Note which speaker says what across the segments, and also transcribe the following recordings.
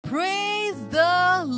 Speaker 1: Praise the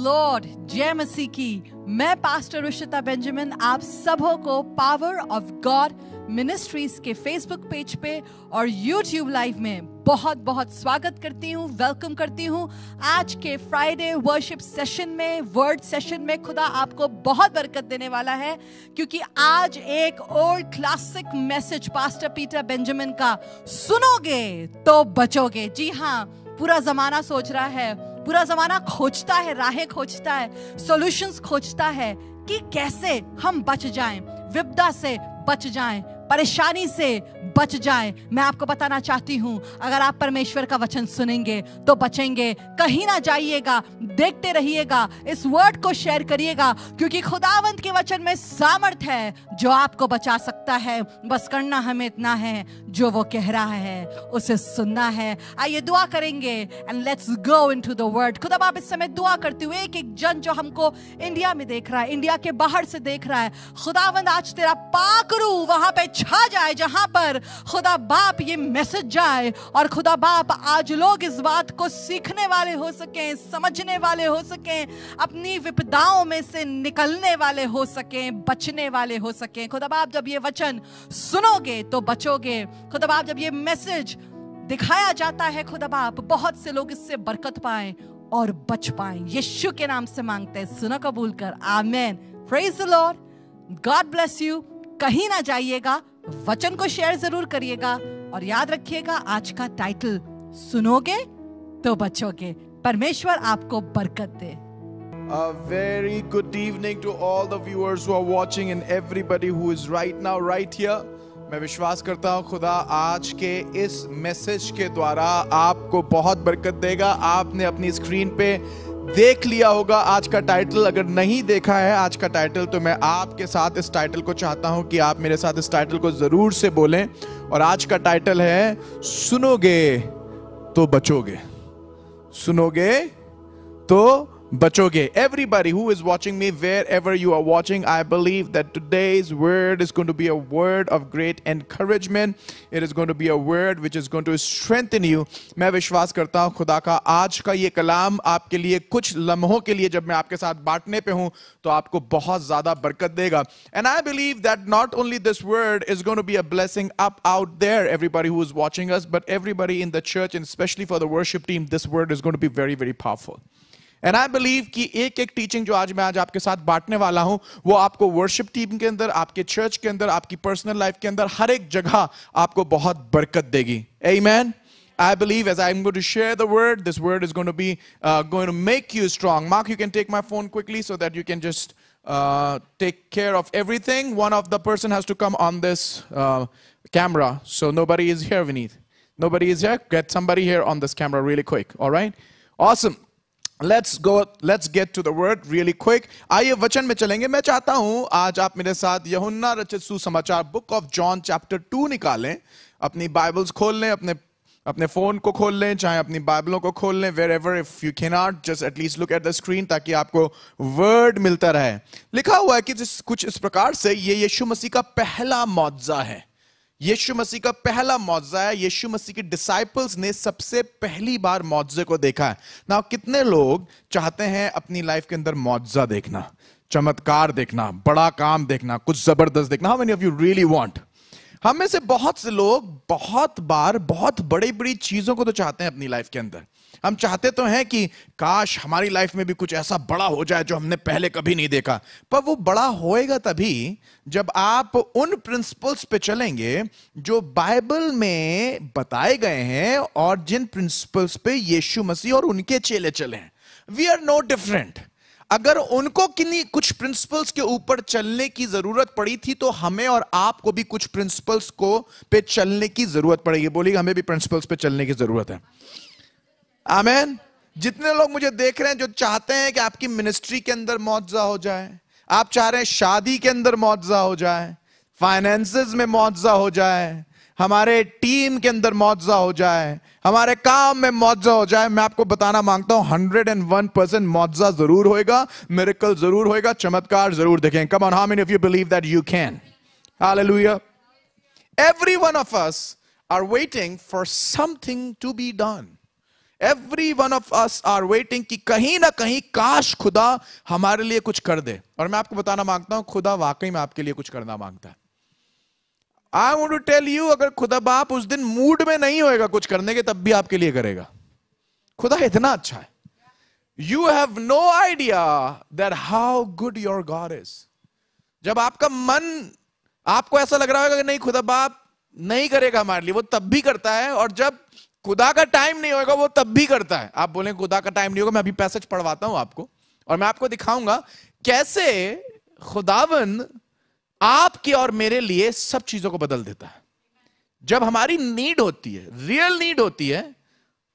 Speaker 1: Lord, जय मसीह की। मैं पास्टर रुशिता बेंजामिन आप सबों को पावर ऑफ गॉड मिनिस्ट्रीज के फेसबुक पेज पे और यूट्यूब लाइव में बहुत बहुत स्वागत करती हूँ, वेलकम करती हूँ। आज के फ्राइडे वर्शिप सेशन में, वर्ड सेशन में खुदा आपको बहुत बरकत देने वाला है, क्योंकि आज एक old classic message pastor Peter Benjamin का सुनोगे तो बचोगे। जी हाँ, पूरा जमाना सोच रहा है, पूरा जमाना खोजता है, राहें खोजता है, सॉल्यूशंस खोजता है कि कैसे हम बच जाएं, विपदा से बच जाएं, परेशानी से बच जाएं। मैं आपको बताना चाहती हूं, अगर आप परमेश्वर का वचन सुनेंगे तो बचेंगे। कहीं ना जाइएगा, देखते रहिएगा, इस वर्ड को शेयर करिएगा, क्योंकि खुदावंत के वचन में सामर्थ है जो आपको बचा सकता है। बस करना हमें इतना है, जो वो कह रहा है उसे सुनना है। आइए दुआ करेंगे and let's go into the word. खुदा बाप इस समय दुआ करते हुए एक एक जन जो हमको इंडिया में देख रहा है, इंडिया के बाहर से देख रहा है, खुदावंद आज तेरा पाकरू वहां पे छा जाए जहां पर खुदा बाप ये मैसेज जाए, और खुदा बाप आज लोग इस बात को सीखने वाले हो सकें, समझने वाले हो सकें, अपनी विपदाओं में से निकलने वाले हो सकें, बचने वाले हो सकें। खुदा बाप जब ये वचन सुनोगे तो बचोगे। खुदा बाप जब ये मैसेज दिखाया जाता है, खुदा बाप बहुत से लोग इससे बरकत पाएं और बच पाएं। यीशु के नाम से मांगते हैं, सुनो कबूल कर, आमीन। Praise the Lord, God bless you. कहीं ना जाइएगा, वचन को शेयर जरूर करिएगा, और याद रखिएगा आज का टाइटल सुनोगे तो बचोगे। परमेश्वर आपको बरकत दे।
Speaker 2: A very good evening to all the viewers who are watching and everybody who is right now right here. मैं विश्वास करता हूँ खुदा आज के इस मैसेज के द्वारा आपको बहुत बरकत देगा। आपने अपनी स्क्रीन पे देख लिया होगा आज का टाइटल। अगर नहीं देखा है आज का टाइटल, तो मैं आपके साथ इस टाइटल को चाहता हूं कि आप मेरे साथ इस टाइटल को जरूर से बोलें। और आज का टाइटल है सुनोगे तो बचोगे। सुनोगे तो बचोगे। Everybody who is watching me, wherever you are watching, I believe that today's word is going to be a word of great encouragement. It is going to be a word which is going to strengthen you. मैं विश्वास करता हूँ खुदा का आज का ये कलाम आपके लिए कुछ लम्हों के लिए जब मैं आपके साथ बांटने पे हूँ तो आपको बहुत ज्यादा बरकत देगा। And I believe that not only this word is going to be a blessing up out there, everybody who is watching us, but everybody in the church, and especially for the worship team, this word is going to be very, very powerful. And I believe कि एक एक teaching जो आज आपके साथ बांटने वाला हूं, वो आपको वर्शिप टीम के अंदर, आपके चर्च के अंदर, आपकी पर्सनल लाइफ के अंदर, हर एक जगह आपको बहुत बरकत देगी। Amen. I believe as I'm going to share the word, this word is going to be going to make you strong. Mark, you can take my phone quickly so that you can just take care of everything. One of the person has to come on this camera, so nobody is here, Vineet. Nobody is here. Get somebody here on this camera really quick. All right. Awesome. Let's get to the word really quick. आइए वचन में चलेंगे। मैं चाहता हूं आज आप मेरे साथ यूहन्ना रचित सुसमाचार बुक ऑफ जॉन चैप्टर 2 निकालें। अपनी बाइबल्स खोल लें, अपने फोन को खोल लें, चाहे अपनी बाइबलों को खोल लें। wherever if you cannot, just at least look at the screen ताकि आपको वर्ड मिलता रहे। लिखा हुआ है कि कुछ इस प्रकार से, ये यीशु मसीह का पहला मौजज़ा है। यीशु मसीह का पहला मौजज़ा है। यीशु मसीह के डिसाइपल्स ने सबसे पहली बार मौजज़े को देखा है ना। कितने लोग चाहते हैं अपनी लाइफ के अंदर मौजज़ा देखना, चमत्कार देखना, बड़ा काम देखना, कुछ जबरदस्त देखना? How many of you really want? हम में से बहुत से लोग बहुत बार बहुत बड़ी बड़ी चीजों को तो चाहते हैं अपनी लाइफ के अंदर। हम चाहते तो हैं कि काश हमारी लाइफ में भी कुछ ऐसा बड़ा हो जाए जो हमने पहले कभी नहीं देखा। पर वो बड़ा होएगा तभी जब आप उन प्रिंसिपल्स पे चलेंगे जो बाइबल में बताए गए हैं, और जिन प्रिंसिपल्स पे यीशु मसीह और उनके चेले चले हैं। We are no different. अगर उनको किन्हीं कुछ प्रिंसिपल्स के ऊपर चलने की जरूरत पड़ी थी, तो हमें और आपको भी कुछ प्रिंसिपल्स को पे चलने की जरूरत पड़ेगी। बोलिए, हमें भी प्रिंसिपल्स पे चलने की जरूरत है। आमीन। जितने लोग मुझे देख रहे हैं जो चाहते हैं कि आपकी मिनिस्ट्री के अंदर मौजज़ा हो जाए, आप चाह रहे हैं शादी के अंदर मौजज़ा हो जाए, फाइनेंसेस में मौजज़ा हो जाए, हमारे टीम के अंदर मौजज़ा हो जाए, हमारे काम में मौजज़ा हो जाए, मैं आपको बताना मांगता हूं 101% मौजज़ा जरूर होएगा, मिरेकल जरूर होएगा, चमत्कार जरूर देखें। कम on, how many of you believe that you can? Hallelujah. Every one of us are waiting for something to be done. Every one of us are waiting कि कहीं ना कहीं काश खुदा हमारे लिए कुछ कर दे। और मैं आपको बताना मांगता हूं, खुदा वाकई में आपके लिए कुछ करना मांगता है। I want to tell you, अगर खुदा बाप उस दिन मूड में नहीं होएगा कुछ करने के, तब भी आपके लिए करेगा। खुदा इतना अच्छा है। You have no idea that how good your God is. जब आपका मन, आपको ऐसा लग रहा होगा कि नहीं खुदा बाप नहीं करेगा हमारे लिए, वो तब भी करता है। और जब खुदा का टाइम नहीं होगा, वो तब भी करता है। आप बोलें खुदा का टाइम नहीं होगा, मैं अभी पैसेज पढ़वाता हूं आपको, और मैं आपको दिखाऊंगा कैसे खुदावन आपके और मेरे लिए सब चीजों को बदल देता है। जब हमारी नीड होती है, रियल नीड होती है,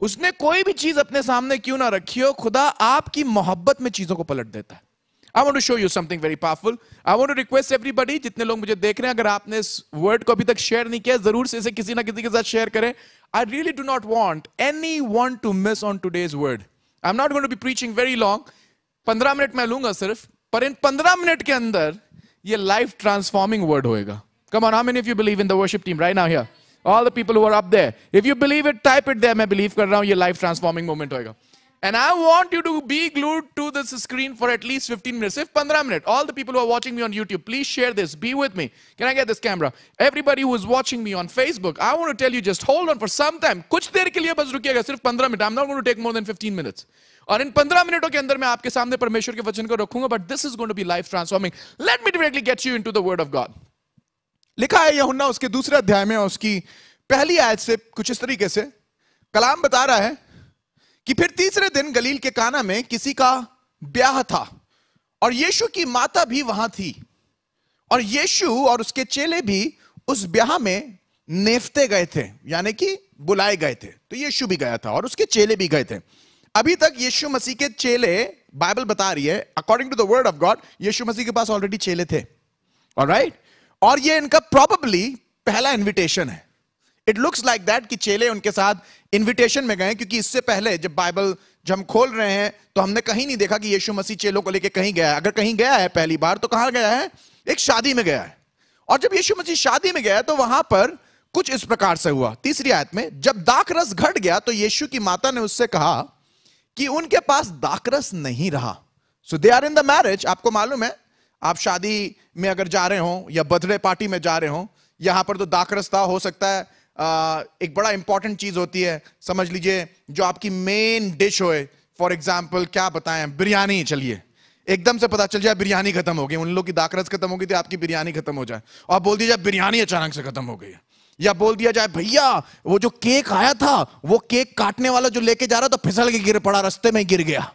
Speaker 2: उसने कोई भी चीज अपने सामने क्यों ना रखी हो, खुदा आपकी मोहब्बत में चीजों को पलट देता है। I want to show you something very powerful. I want to request everybody, जितने लोग मुझे देख रहे हैं, अगर आपने इस वर्ड को अभी तक शेयर नहीं किया, जरूर से इसे किसी ना किसी के साथ शेयर करें। I really do not want anyone to miss on today's word. I'm not going to be preaching very long. 15 minute मैं लूंगा सिर्फ, पर इन 15 मिनट के अंदर ये लाइफ ट्रांसफॉर्मिंग वर्ड होएगा। Come on, how many of you believe in the worship team right now here? All the people who are up there. If you believe it, type it there. मैं believe कर रहा हूं ये life transforming moment होएगा। And I want you to be glued to this screen for at least 15 minutes. If 15 minutes, all the people who are watching me on YouTube, please share this. Be with me. Can I get this camera? Everybody who is watching me on Facebook, I want to tell you, just hold on for some time. कुछ देर के लिए बस रुकिएगा, सिर्फ 15 minute. I'm not going to take more than 15 minutes. और इन 15 मिनटों के अंदर मैं आपके सामने परमेश्वर के वचन को रखूंगा, but this is going to be life transforming. Let me directly get you into the word of God. लिखा है यूहन्ना उसके दूसरे अध्याय में, उसकी पहली आयत से कुछ इस तरीके से कलाम बता रहा है कि फिर तीसरे दिन गलील के काना में किसी का ब्याह था और यीशु की माता भी वहां थी, और यीशु और उसके चेले भी उस ब्याह में नेफ्ते गए थे, यानी कि बुलाए गए थे। तो यीशु भी गया था और उसके चेले भी गए थे। अभी तक यीशु मसीह के चेले, बाइबल बता रही है according to the word of God, Yeshu Masih के पास ऑलरेडी चेले थे। ऑलराइट, और ये इनका प्रोबेबली पहला इन्विटेशन है। इट लुक्स लाइक दैट कि चेले उनके साथ इनविटेशन में गए, क्योंकि इससे पहले जब बाइबल जब हम खोल रहे हैं तो हमने कहीं नहीं देखा कि यीशु मसीह चेलों को लेकर कहीं गया है। अगर कहीं गया है पहली बार तो कहां गया है? एक शादी में गया है। और जब यीशु मसीह शादी में गया तो वहां पर कुछ इस प्रकार से हुआ। तीसरी आयत में, जब दाखरस घट गया तो यीशु की माता ने उससे कहा कि उनके पास दाखरस नहीं रहा। So they are in the marriage. आपको मालूम है, आप शादी में अगर जा रहे हो या बर्थडे पार्टी में जा रहे हो, यहां पर तो दाखरस था, हो सकता है एक बड़ा इंपॉर्टेंट चीज होती है, समझ लीजिए जो आपकी मेन डिश होए। फॉर एग्जाम्पल क्या बताएं, बिरयानी। चलिए एकदम से पता चल जाए बिरयानी खत्म हो गई, उन लोग की दाखरस खत्म हो गई थी, आपकी बिरयानी खत्म हो जाए, और बोल दिया जाए बिरयानी अचानक से खत्म हो गई है। या बोल दिया जाए भैया वो जो केक आया था, वो केक काटने वाला जो लेके जा रहा था फिसल के गिर पड़ा, रास्ते में गिर गया,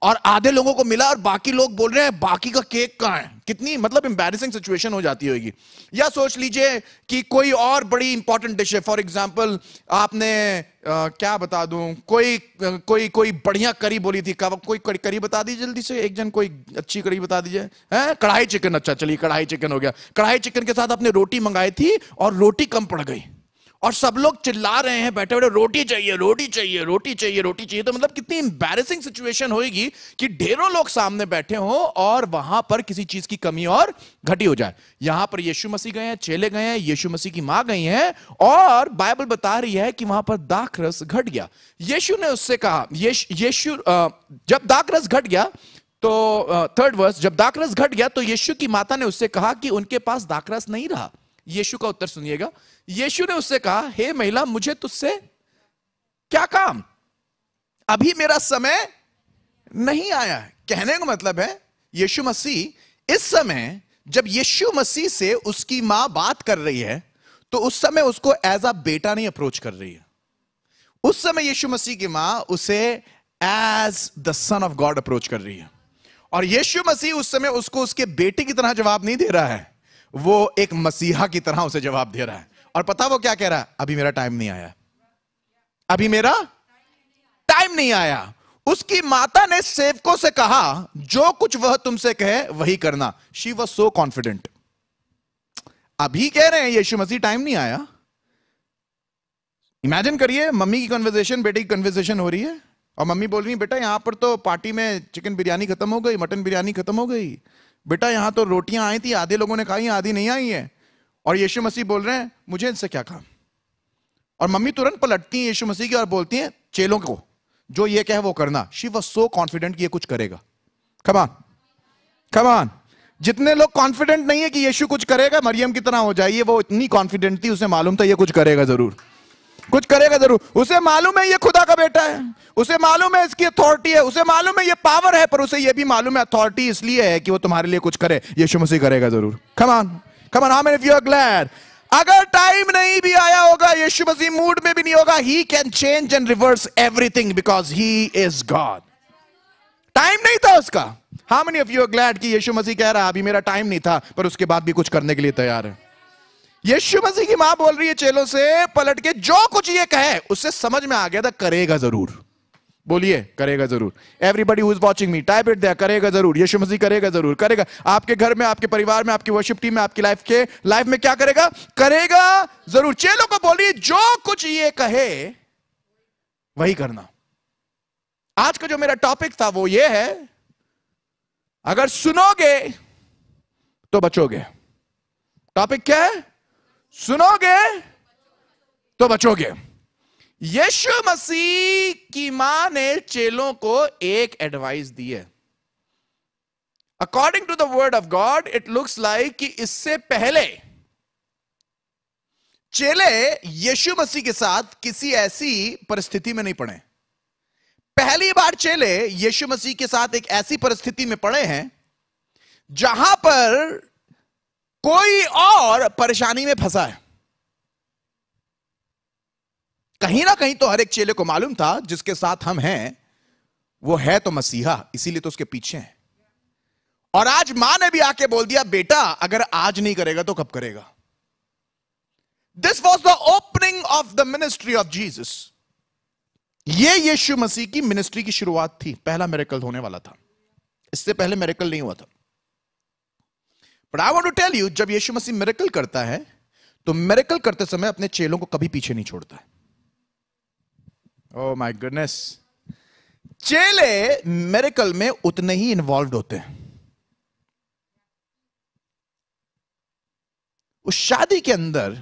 Speaker 2: और आधे लोगों को मिला और बाकी लोग बोल रहे हैं बाकी का केक कहां है। कितनी मतलब एम्बैरेसिंग सिचुएशन हो जाती होगी। या सोच लीजिए कि कोई और बड़ी इंपॉर्टेंट डिश है, फॉर एग्जांपल आपने क्या बता दूं, कोई बढ़िया करी बोली थी, कोई करी बता दीजिए जल्दी से, एक जन कोई अच्छी करी बता दीजिए। हैं, कढ़ाई चिकन। अच्छा चलिए कढ़ाई चिकन हो गया। कढ़ाई चिकन के साथ आपने रोटी मंगाई थी और रोटी कम पड़ गई, और सब लोग चिल्ला रहे हैं बैठे बैठे, रोटी चाहिए रोटी चाहिए रोटी चाहिए रोटी चाहिए। तो मतलब कितनी एम्बैरेसिंग सिचुएशन होगी कि ढेरों लोग सामने बैठे हों और वहां पर किसी चीज की कमी और घटी हो जाए। यहां पर यीशु मसीह गए हैं, चेले गए हैं, यीशु मसीह की मां गई हैं, और बाइबल बता रही है कि वहां पर दाखरस घट गया। यीशु ने उससे कहा, यीशु जब दाखरस घट गया तो थर्ड वर्स, जब दाखरस घट गया तो यीशु की माता ने उससे कहा कि उनके पास दाखरस नहीं रहा। यीशु का उत्तर सुनिएगा। यीशु ने उससे कहा, हे महिला, मुझे तुझसे क्या काम? अभी मेरा समय नहीं आया है। कहने का मतलब है यीशु मसीह इस समय, जब यीशु मसीह से उसकी मां बात कर रही है, तो उस समय उसको एज अ बेटा नहीं अप्रोच कर रही है। उस समय यीशु मसीह की मां उसे as the son of God approach कर रही है, और यीशु मसीह उस समय उसको उसके बेटे की तरह जवाब नहीं दे रहा है, वो एक मसीहा की तरह उसे जवाब दे रहा है। और पता वो क्या कह रहा है? अभी मेरा टाइम नहीं आया, अभी मेरा टाइम नहीं आया। उसकी माता ने सेवकों से कहा, जो कुछ वह तुमसे कहे वही करना। She was so confident. अभी कह रहे हैं यीशु मसीह टाइम नहीं आया। इमेजिन करिए, मम्मी की कन्वर्सेशन बेटे की कन्वर्सेशन हो रही है, और मम्मी बोल रही है, बेटा यहां पर तो पार्टी में चिकन बिरयानी खत्म हो गई, मटन बिरयानी खत्म हो गई, बेटा यहां तो रोटियां आई थी, आधे लोगों ने खाई, आधी नहीं आई है। और यीशु मसीह बोल रहे हैं, मुझे इनसे क्या काम? और मम्मी तुरंत पलटती है यीशु मसीह की और बोलती हैं चेलों को, जो ये कहे वो करना। शी वाज सो कॉन्फिडेंट कि ये कुछ करेगा। कम ऑन, कम ऑन। जितने लोग कॉन्फिडेंट नहीं है कि यीशु कुछ करेगा, मरियम की तरह हो जाइए। वो इतनी कॉन्फिडेंट थी, उसे मालूम था ये कुछ करेगा जरूर, कुछ करेगा जरूर। उसे मालूम है ये खुदा का बेटा है, उसे मालूम है इसकी अथॉरिटी है, उसे मालूम है ये पावर है, पर उसे ये भी मालूम है अथॉरिटी इसलिए है कि वो तुम्हारे लिए कुछ करे। यीशु मसीह करेगा जरूर। Come on, come on, how many of you are glad? अगर टाइम नहीं भी आया होगा, यीशु मसीह मूड में भी नहीं होगा, he can change and reverse everything because he is God. Time नहीं था उसका। How many of you are glad कि यीशु मसीह कह रहा है अभी मेरा टाइम नहीं था, पर उसके बाद भी कुछ करने के लिए तैयार है। यीशु मसीह की मां बोल रही है चेलों से पलट के, जो कुछ ये कहे उससे समझ में आ गया था करेगा जरूर। बोलिए करेगा जरूर। Everybody who is watching me, type it there, करेगा जरूर। यीशु मसीह करेगा जरूर, करेगा। आपके घर में, आपके परिवार में, आपकी वर्शिप टीम में, आपकी लाइफ में क्या करेगा? करेगा जरूर। चेलों को बोलिए जो कुछ ये कहे वही करना। आज का जो मेरा टॉपिक था वो ये है, अगर सुनोगे तो बचोगे। टॉपिक क्या है? सुनोगे तो बचोगे। यीशु मसीह की मां ने चेलों को एक एडवाइस दी है। According to the word of God it looks like कि इससे पहले चेले यीशु मसीह के साथ किसी ऐसी परिस्थिति में नहीं पड़े। पहली बार चेले यीशु मसीह के साथ एक ऐसी परिस्थिति में पड़े हैं जहां पर कोई और परेशानी में फंसा है। कहीं ना कहीं तो हर एक चेले को मालूम था जिसके साथ हम हैं वो है तो मसीहा, इसीलिए तो उसके पीछे हैं। और आज मां ने भी आके बोल दिया, बेटा अगर आज नहीं करेगा तो कब करेगा? This was the opening of the ministry of Jesus. ये यीशु मसीह की मिनिस्ट्री की शुरुआत थी। पहला मिरेकल होने वाला था, इससे पहले मिरेकल नहीं हुआ था। But I want to tell you, जब यीशु मसीह मिरेकल करता है तो मिरेकल करते समय अपने चेलों को कभी पीछे नहीं छोड़ता है। Oh my goodness. चेले मिरेकल में उतने ही इन्वॉल्व होते हैं। उस शादी के अंदर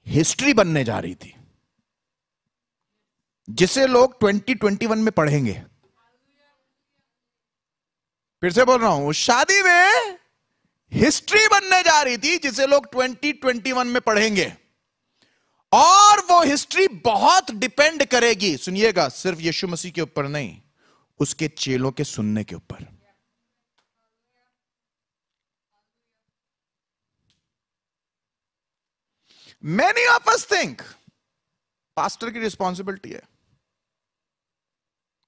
Speaker 2: हिस्ट्री बनने जा रही थी जिसे लोग 2021 में पढ़ेंगे। फिर से बोल रहा हूं, उस शादी में हिस्ट्री बनने जा रही थी जिसे लोग 2021 में पढ़ेंगे। और वो हिस्ट्री बहुत डिपेंड करेगी, सुनिएगा, सिर्फ यीशु मसीह के ऊपर नहीं, उसके चेलों के सुनने के ऊपर। Many of us think pastor की रिस्पॉन्सिबिलिटी है,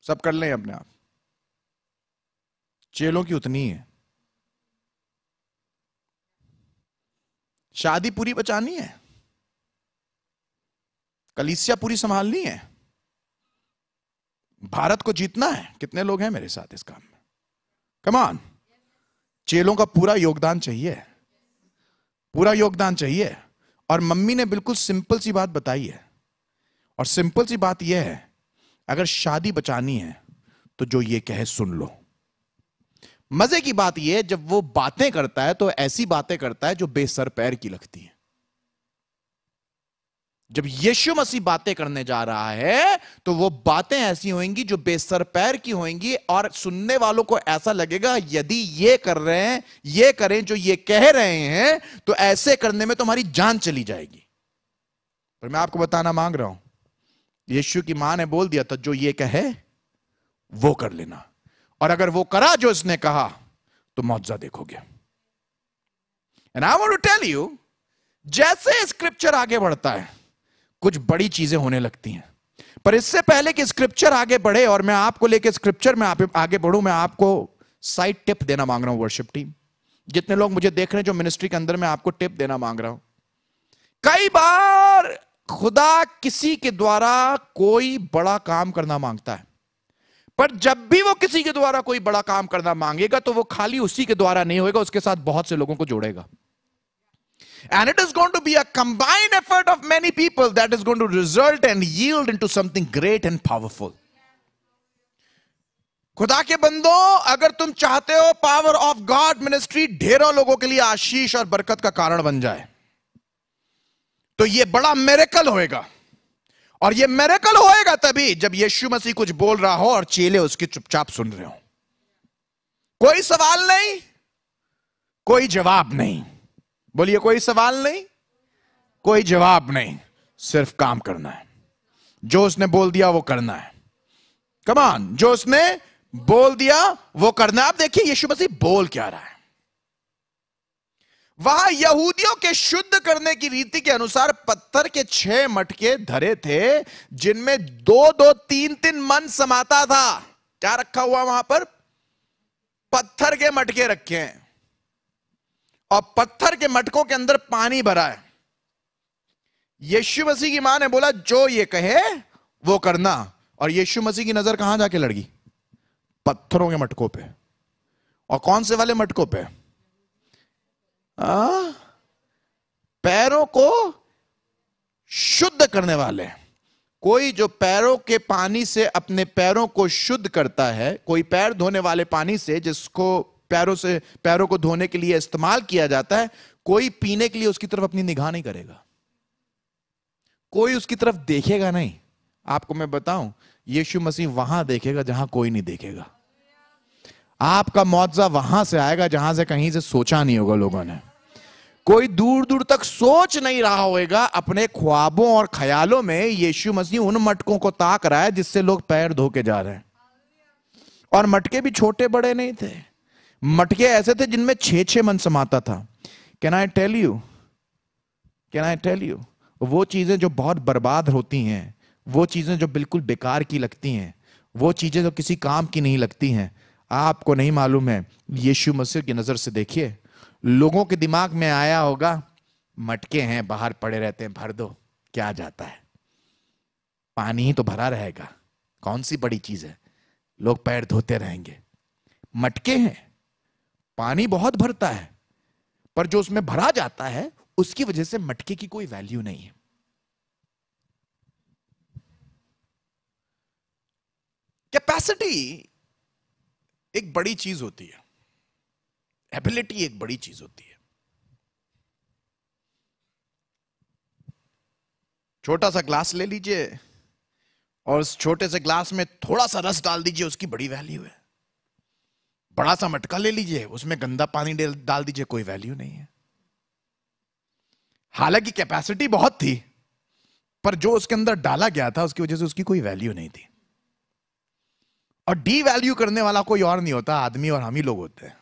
Speaker 2: सब कर लें अपने आप। चेलों की उतनी है। शादी पूरी बचानी है, कलीसिया पूरी संभालनी है, भारत को जीतना है। कितने लोग हैं मेरे साथ इस काम में? Come on. चेलों का पूरा योगदान चाहिए, पूरा योगदान चाहिए। और मम्मी ने बिल्कुल सिंपल सी बात बताई है, और सिंपल सी बात यह है, अगर शादी बचानी है तो जो ये कहे सुन लो। मजे की बात यह है, जब वो बातें करता है तो ऐसी बातें करता है जो बेसर पैर की लगती है। जब यीशु मसीह बातें करने जा रहा है तो वो बातें ऐसी होंगी जो बेसर पैर की होंगी, और सुनने वालों को ऐसा लगेगा यदि ये कर रहे हैं, ये करें जो ये कह रहे हैं, तो ऐसे करने में तुम्हारी जान चली जाएगी। पर मैं आपको बताना मांग रहा हूं, यीशु की मां ने बोल दिया था जो ये कहे वो कर लेना, और अगर वो करा जो इसने कहा तो मौजज़ा देखोगे। And I want to tell you, जैसे स्क्रिप्चर आगे बढ़ता है कुछ बड़ी चीजें होने लगती हैं। पर इससे पहले कि स्क्रिप्चर आगे बढ़े और मैं आपको लेके स्क्रिप्चर में आगे बढ़ूं, मैं आपको साइड टिप देना मांग रहा हूं। वर्शिप टीम, जितने लोग मुझे देख रहे हैं जो मिनिस्ट्री के अंदर, मैं आपको टिप देना मांग रहा हूं। कई बार खुदा किसी के द्वारा कोई बड़ा काम करना मांगता है, पर जब भी वो किसी के द्वारा कोई बड़ा काम करना मांगेगा तो वो खाली उसी के द्वारा नहीं होगा, उसके साथ बहुत से लोगों को जोड़ेगा। And it is going to be a combined effort of many people that is going to result and yield into something great and powerful. खुदा के बंदो, अगर तुम चाहते हो पावर ऑफ गॉड मिनिस्ट्री ढेरों लोगों के लिए आशीष और बरकत का कारण बन जाए, तो यह बड़ा मिरेकल होएगा। और ये मिरेकल होएगा तभी जब यीशु मसीह कुछ बोल रहा हो और चेले उसके चुपचाप सुन रहे हो। कोई सवाल नहीं, कोई जवाब नहीं। बोलिए, कोई सवाल नहीं, कोई जवाब नहीं, सिर्फ काम करना है। जो उसने बोल दिया वो करना है। कम ऑन, जो उसने बोल दिया वो करना है। आप देखिए यीशु मसीह बोल क्या रहा है। वहां यहूदियों के शुद्ध करने की रीति के अनुसार पत्थर के 6 मटके धरे थे, जिनमें 2-2, 3-3 मन समाता था। क्या रखा हुआ वहां पर? पत्थर के मटके रखे हैं, और पत्थर के मटकों के अंदर पानी भरा है। यीशु मसीह की मां ने बोला जो ये कहे वो करना, और यीशु मसीह की नजर कहां जाके लड़ गई? पत्थरों के मटकों पे। और कौन से वाले मटकों पे? पैरों को शुद्ध करने वाले। कोई जो पैरों के पानी से अपने पैरों को शुद्ध करता है, कोई पैर धोने वाले पानी से जिसको पैरों को धोने के लिए इस्तेमाल किया जाता है, कोई पीने के लिए उसकी तरफ अपनी निगाह नहीं करेगा, कोई उसकी तरफ देखेगा नहीं। आपको मैं बताऊं, यीशु मसीह वहां देखेगा जहां कोई नहीं देखेगा। आपका मुआवजा वहां से आएगा जहां से कहीं से सोचा नहीं होगा लोगों ने। कोई दूर दूर तक सोच नहीं रहा होगा। अपने ख्वाबों और ख्यालों में यीशु मसीह उन मटकों को ताक रहा है जिससे लोग पैर धो के जा रहे हैं। और मटके भी छोटे बड़े नहीं थे, मटके ऐसे थे जिनमें 6-6 मन समाता था। कैन आई टेल यू, वो चीजें जो बहुत बर्बाद होती हैं, वो चीजें जो बिल्कुल बेकार की लगती हैं, वो चीजें जो किसी काम की नहीं लगती हैं, आपको नहीं मालूम है। यीशु मसीह की नजर से देखिए, लोगों के दिमाग में आया होगा मटके हैं बाहर पड़े रहते हैं, भर दो, क्या जाता है, पानी ही तो भरा रहेगा, कौन सी बड़ी चीज है, लोग पैर धोते रहेंगे। मटके हैं, पानी बहुत भरता है, पर जो उसमें भरा जाता है उसकी वजह से मटके की कोई वैल्यू नहीं है। कैपेसिटी एक बड़ी चीज होती है, एबिलिटी एक बड़ी चीज होती है। छोटा सा ग्लास ले लीजिए और उस छोटे से ग्लास में थोड़ा सा रस डाल दीजिए, उसकी बड़ी वैल्यू है। बड़ा सा मटका ले लीजिए, उसमें गंदा पानी डाल दीजिए, कोई वैल्यू नहीं है। हालांकि कैपेसिटी बहुत थी, पर जो उसके अंदर डाला गया था उसकी वजह से उसकी कोई वैल्यू नहीं थी। और डी वैल्यू करने वाला कोई और नहीं होता, आदमी और हम ही लोग होते हैं।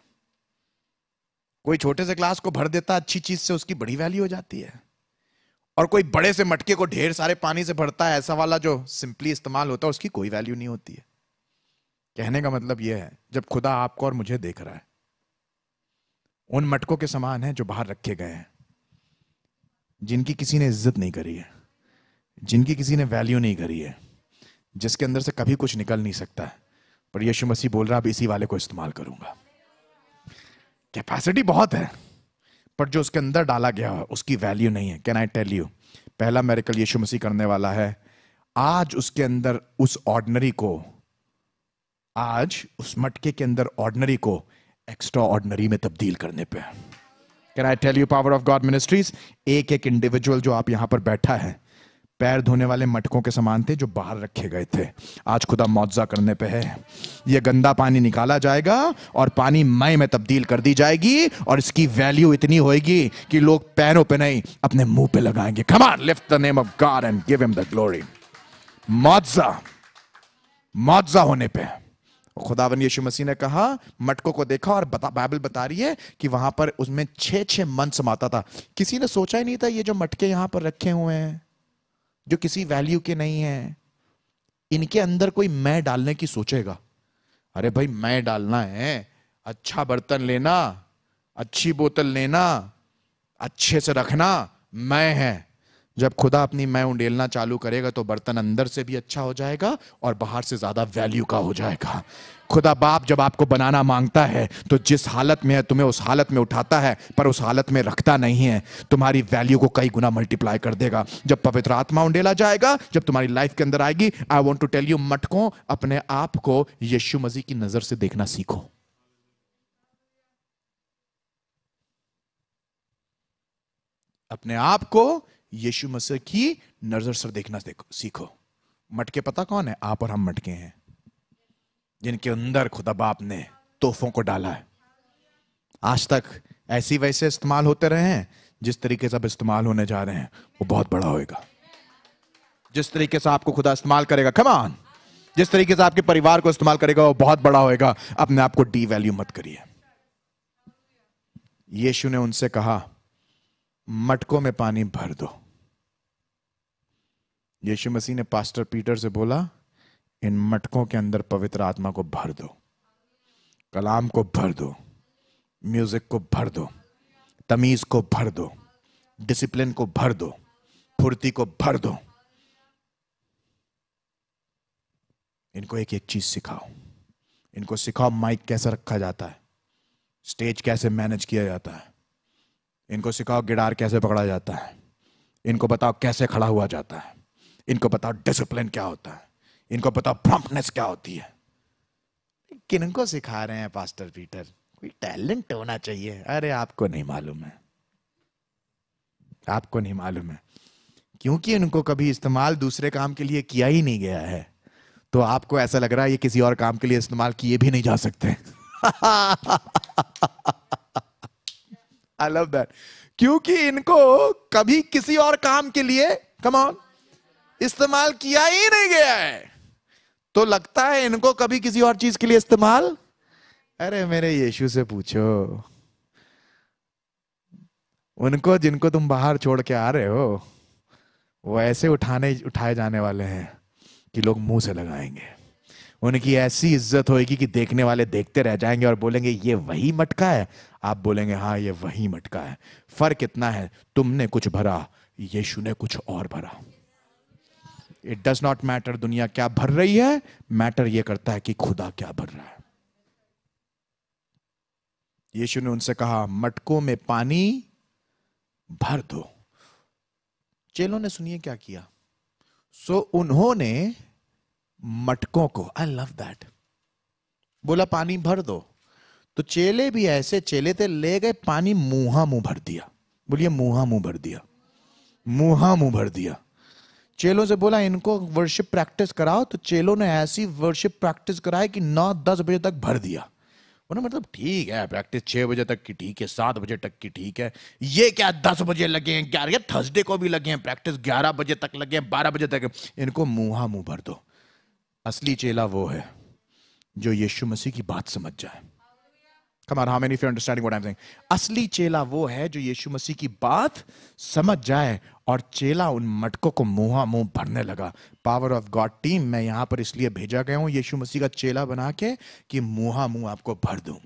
Speaker 2: कोई छोटे से ग्लास को भर देता अच्छी चीज से, उसकी बड़ी वैल्यू हो जाती है। और कोई बड़े से मटके को ढेर सारे पानी से भरता है, ऐसा वाला जो सिंपली इस्तेमाल होता है, उसकी कोई वैल्यू नहीं होती है। कहने का मतलब यह है, जब खुदा आपको और मुझे देख रहा है, उन मटकों के समान है जो बाहर रखे गए हैं, जिनकी किसी ने इज्जत नहीं करी है, जिनकी किसी ने वैल्यू नहीं करी है, जिसके अंदर से कभी कुछ निकल नहीं सकता है, पर यीशु मसीह बोल रहा है अब इसी वाले को इस्तेमाल करूंगा। कैपेसिटी बहुत है, पर जो उसके अंदर डाला गया है उसकी वैल्यू नहीं है। कैन आई टेल यू, पहला मिरेकल यीशु मसीह करने वाला है आज उसके अंदर उस ऑर्डिनरी को, आज उस मटके के अंदर ऑर्डिनरी को एक्स्ट्रा ऑर्डिनरी में तब्दील करने पे। Can I tell you, power of God ministries, एक एक इंडिविजुअल जो आप यहां पर बैठा है, पैर धोने वाले मटकों के समान थे जो बाहर रखे गए थे। आज खुदा मुआवजा करने पे है। ये गंदा पानी निकाला जाएगा और पानी मय में तब्दील कर दी जाएगी, और इसकी वैल्यू इतनी होएगी कि लोग पैरों पे नहीं अपने मुंह पे लगाएंगे। Come on, lift the name of God and give him the glory. मुआवजा होने पे खुदावन यीशु मसीह ने कहा, मटकों को देखा और बाइबल बता रही है कि वहां पर उसमें 6-6 मन समाता था। किसी ने सोचा ही नहीं था ये जो मटके यहां पर रखे हुए हैं, जो किसी वैल्यू के नहीं है, इनके अंदर कोई मैं डालने की सोचेगा। अरे भाई, मैं डालना है, अच्छा बर्तन लेना, अच्छी बोतल लेना, अच्छे से रखना, मैं है। जब खुदा अपनी मैं उंडेलना चालू करेगा तो बर्तन अंदर से भी अच्छा हो जाएगा और बाहर से ज्यादा वैल्यू का हो जाएगा। खुदा बाप जब आपको बनाना मांगता है तो जिस हालत में है तुम्हें उस हालत में उठाता है, पर उस हालत में रखता नहीं है। तुम्हारी वैल्यू को कई गुना मल्टीप्लाई कर देगा जब पवित्र आत्मा उंडेला जाएगा, जब तुम्हारी लाइफ के अंदर आएगी। I want to tell you, मटकों, अपने आप को यीशु मसीह की नजर से देखना सीखो। अपने आप को यीशु मसीह की नजर से देखना सीखो। मटके पता कौन है? आप और हम मटके हैं, जिनके अंदर खुदा बाप ने तोहफों को डाला है। आज तक ऐसी वैसे इस्तेमाल होते रहे हैं, जिस तरीके से अब इस्तेमाल होने जा रहे हैं वो बहुत बड़ा होएगा। जिस तरीके से आपको खुदा इस्तेमाल करेगा, कम ऑन, जिस तरीके से आपके परिवार को इस्तेमाल करेगा वो बहुत बड़ा होएगा। अपने आप को डी वैल्यू मत करिए। यीशु ने उनसे कहा, मटकों में पानी भर दो। यीशु मसीह ने पास्टर पीटर से बोला, इन मटकों के अंदर पवित्र आत्मा को भर दो, कलाम को भर दो, म्यूजिक को भर दो, तमीज को भर दो, डिसिप्लिन को भर दो, फुर्ती को भर दो। इनको एक एक चीज सिखाओ। इनको सिखाओ माइक कैसे रखा जाता है, स्टेज कैसे मैनेज किया जाता है। इनको सिखाओ गिटार कैसे पकड़ा जाता है। इनको बताओ कैसे खड़ा हुआ जाता है। इनको बताओ डिसिप्लिन क्या होता है। इनको बताओ प्रॉम्प्टनेस क्या होती है। किनको सिखा रहे हैं पास्टर पीटर? कोई टैलेंट होना चाहिए। अरे आपको नहीं मालूम है, आपको नहीं मालूम है, क्योंकि इनको कभी इस्तेमाल दूसरे काम के लिए किया ही नहीं गया है, तो आपको ऐसा लग रहा है ये किसी और काम के लिए इस्तेमाल किए भी नहीं जा सकते। I love that. क्योंकि इनको कभी किसी और काम के लिए, कम ऑन, इस्तेमाल किया ही नहीं गया है, तो लगता है इनको कभी किसी और चीज के लिए इस्तेमाल। अरे मेरे यीशु से पूछो, उनको जिनको तुम बाहर छोड़ के आ रहे हो वो ऐसे उठाए जाने वाले हैं कि लोग मुंह से लगाएंगे। उनकी ऐसी इज्जत होगी कि देखने वाले देखते रह जाएंगे और बोलेंगे ये वही मटका है। आप बोलेंगे हाँ ये वही मटका है। फर्क इतना है, तुमने कुछ भरा, यीशु ने कुछ और भरा। इट डज नॉट मैटर दुनिया क्या भर रही है, मैटर ये करता है कि खुदा क्या भर रहा है। यीशु ने उनसे कहा, मटकों में पानी भर दो। चेलों ने सुनिए क्या किया। उन्होंने मटकों को, आई लव दैट, बोला पानी भर दो। तो चेले भी ऐसे चेले थे, ले गए पानी मुंहा मुंह भर दिया। बोलिए मुंहा मुंह भर दिया, मुंहा मुंह भर दिया। चेलों से बोला इनको वर्शिप प्रैक्टिस कराओ, तो चेलों ने ऐसी वर्शिप प्रैक्टिस कराई कि 9-10 बजे तक भर दिया। उन्होंने मतलब ठीक है प्रैक्टिस 6 बजे तक की ठीक है, 7 बजे तक की ठीक है, ये क्या 10 बजे लगे हैं, 11, थर्सडे को भी लगे हैं प्रैक्टिस 11 बजे तक लगे हैं, 12 बजे तक। इनको मुंहा मुंह भर दो। असली चेला वो है जो यीशु मसीह की बात समझ जाए। Come on, how many of you are understanding what I'm saying? असली चेला वो है जो यीशु मसीह की बात समझ जाए, और चेला उन मटकों को मुंहा मुंह भरने लगा। पावर ऑफ गॉड टीम, मैं यहां पर इसलिए भेजा गया हूं यीशु मसीह का चेला बना के कि मुंहा मुंह आपको भर दूं।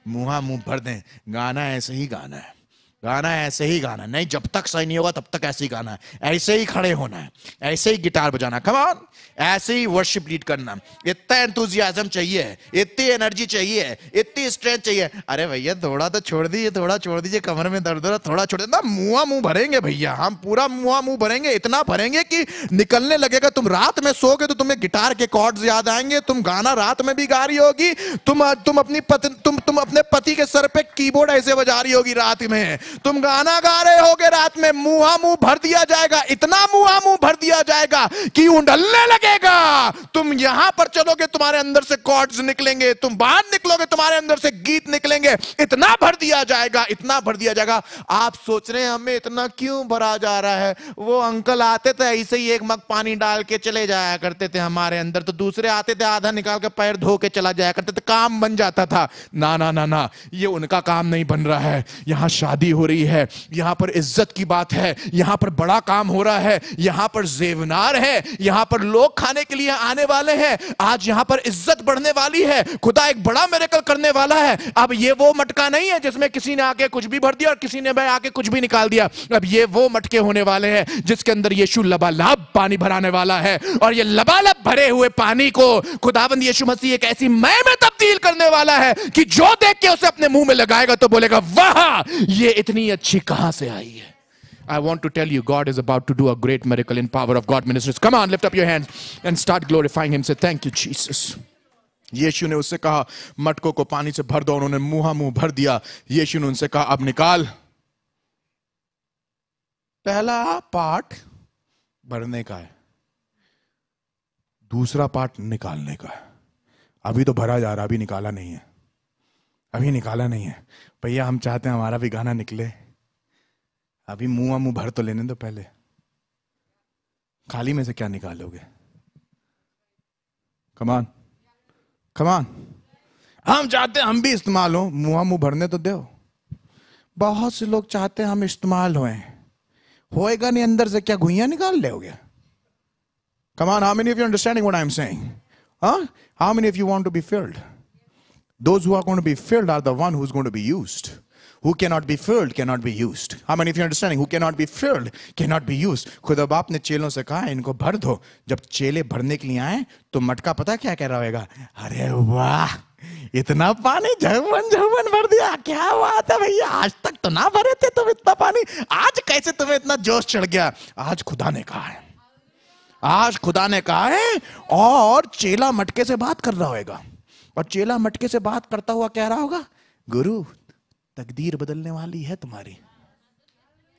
Speaker 2: मुंहा मुंह भर दें। गाना ऐसे ही गाना है, गाना ऐसे ही गाना नहीं, जब तक सही नहीं होगा तब तक ऐसे ही गाना है, ऐसे ही खड़े होना है, ऐसे ही गिटार बजाना, कम ऑन, ऐसे ही वर्शिप लीड करना। इतना एंथुसियाज्म चाहिए, इतनी एनर्जी चाहिए, इतनी स्ट्रेंथ चाहिए। अरे भैया थोड़ा तो छोड़ दीजिए, थोड़ा छोड़ दीजिए, कमर में दर्द हो रहा, थोड़ा छोड़ दीजिए ना। मुंहा मुंह भरेंगे भैया, हम पूरा मुंहा मुंह भरेंगे, इतना भरेंगे कि निकलने लगेगा। तुम रात में सोगे तो तुम्हें गिटार के कॉर्ड्स याद आएंगे, तुम गाना रात में भी गा रही होगी, तुम अपने पति के सर पे कीबोर्ड ऐसे बजा रही होगी रात में, तुम गाना गा रहे होगे रात में। मुंहा मुंह भर दिया जाएगा, इतना मुंहा मुंह भर दिया जाएगा कि उंडलने लगेगा। तुम यहां पर चलोगे तुम्हारे अंदर से कॉर्ड्स निकलेंगे, तुम बाहर निकलोगे तुम्हारे अंदर से गीत निकलेंगे। इतना भर दिया जाएगा, इतना भर दिया जाएगा। आप सोच रहे हैं हमें इतना क्यों भरा जा रहा है? वो अंकल आते थे ऐसे ही एक मग पानी डाल के चले जाया करते थे हमारे अंदर, तो दूसरे आते थे आधा निकाल के पैर धो के चला जाया करते थे, काम बन जाता था। ना ना ना ना, ये उनका काम नहीं बन रहा है। यहां शादी हो रही है, यहां पर इज्जत की बात है, यहां पर बड़ा काम हो रहा है, यहां पर जेवनार है, यहां पर लोग खाने के लिए आने वाले हैं। आज यहां पर इज्जत बढ़ने वाली है, खुदा एक बड़ा मिरेकल करने वाला है। अब ये वो मटका नहीं है जिसमें किसी ने आके कुछ भी भर दिया और किसी ने आके कुछ भी निकाल दिया। अब ये वो मटके होने वाले हैं जिसके अंदर यीशु लबालब पानी भराने वाला है, और ये लबालब भरे हुए पानी को खुदावंद यीशु मसीह एक ऐसी मय में तब्दील करने वाला है कि जो देख के उसे अपने मुंह में लगाएगा तो बोलेगा वाह, ये इतनी अच्छी कहां से आई है। I want to tell you, God is about to do a great miracle in Power of God Ministries. Come on, lift up your hands and start glorifying Him. Say, thank you, Jesus. यीशु ने उससे कहा मटकों को पानी से भर दो। उन्होंने मुंहा मुंह भर दिया। यीशु ने उनसे कहा अब निकाल। पहला पार्ट भरने का है, दूसरा पार्ट निकालने का है। अभी तो भरा जा रहा, अभी निकाला नहीं है, अभी निकाला नहीं है। भैया हम चाहते हैं हमारा भी गाना निकले, अभी मुंह भर तो लेने दो पहले। खाली में से क्या निकालोगे? कमान कमान, हम चाहते हैं हम भी इस्तेमाल हो, मुंह भरने तो दो। बहुत से लोग चाहते हैं हम इस्तेमाल होएगा नहीं, अंदर से क्या घुइयां निकाल लोगे? Come on, how many of you are understanding what I'm saying? Huh? How many of you want to be filled? Those who are going to be filled are the one who's going to be used. Who cannot be filled cannot be used. How many of you are understanding? Who cannot be filled cannot be used. खुदा बाप ने चेलों से कहा इनको भर दो। जब चेले भरने के लिए आए तो मटका पता क्या कह रहा होगा? अरे वाह, इतना पानी झमन भर दिया, क्या बात है भैया, आज तक तो ना भरे थे तुम इतना पानी, आज कैसे तुम्हें इतना जोश चढ़ गया? आज खुदा ने कहा है, आज खुदा ने कहा है। और चेला मटके से बात कर रहा होगा, और चेला मटके से बात करता हुआ कह रहा होगा, गुरु तकदीर बदलने वाली है तुम्हारी।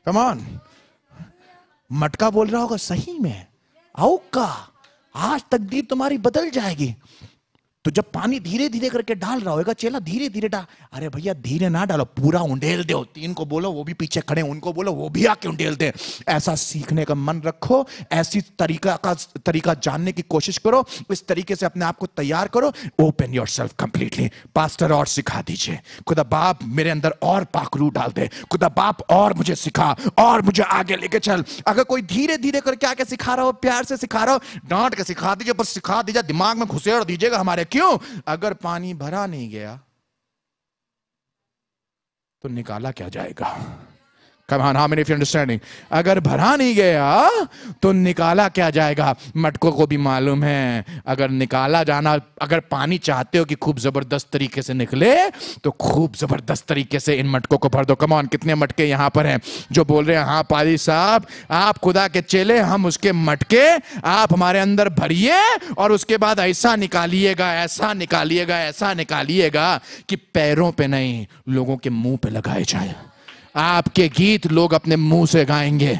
Speaker 2: कम ऑन, मटका बोल रहा होगा सही में, आओ का आज तकदीर तुम्हारी बदल जाएगी। तो जब पानी धीरे धीरे करके डाल रहा होगा, चेला धीरे धीरे डाल, अरे भैया धीरे ना डालो, पूरा उंडेल दो। तीन को बोलो वो भी पीछे खड़े, उनको बोलो वो भी आके उंडेल दे। ऐसा सीखने का मन रखो, ऐसी तरीका जानने की कोशिश करो, इस तरीके से अपने आप को तैयार करो। Open yourself completely. पास्टर और सिखा दीजिए, खुदा बाप मेरे अंदर और पाखरू डाल दे, खुदा बाप और मुझे सिखा और मुझे आगे लेके चल। अगर कोई धीरे धीरे करके आके सिखा रहा हो, प्यार से सिखा रहा हो, डांट के सिखा दीजिए, बस सिखा दीजिए, दिमाग में घुसेड़ दीजिएगा हमारे। क्यों? अगर पानी भरा नहीं गया तो निकाला क्या जाएगा? Come on, how many of you understanding? अगर भरा नहीं गया तो निकाला क्या जाएगा? मटकों को भी मालूम है, अगर निकाला जाना, अगर पानी चाहते हो कि खूब जबरदस्त तरीके से निकले तो खूब जबरदस्त तरीके से इन मटकों को भर दो। कम ऑन, कितने मटके यहां पर हैं जो बोल रहे हैं हाँ पादी साहब आप खुदा के चेले, हम उसके मटके, आप हमारे अंदर भरिए और उसके बाद ऐसा निकालिएगा, ऐसा निकालिएगा, ऐसा निकालिएगा कि पैरों पे नहीं लोगों के मुंह पे लगाए जाए। आपके गीत लोग अपने मुंह से गाएंगे।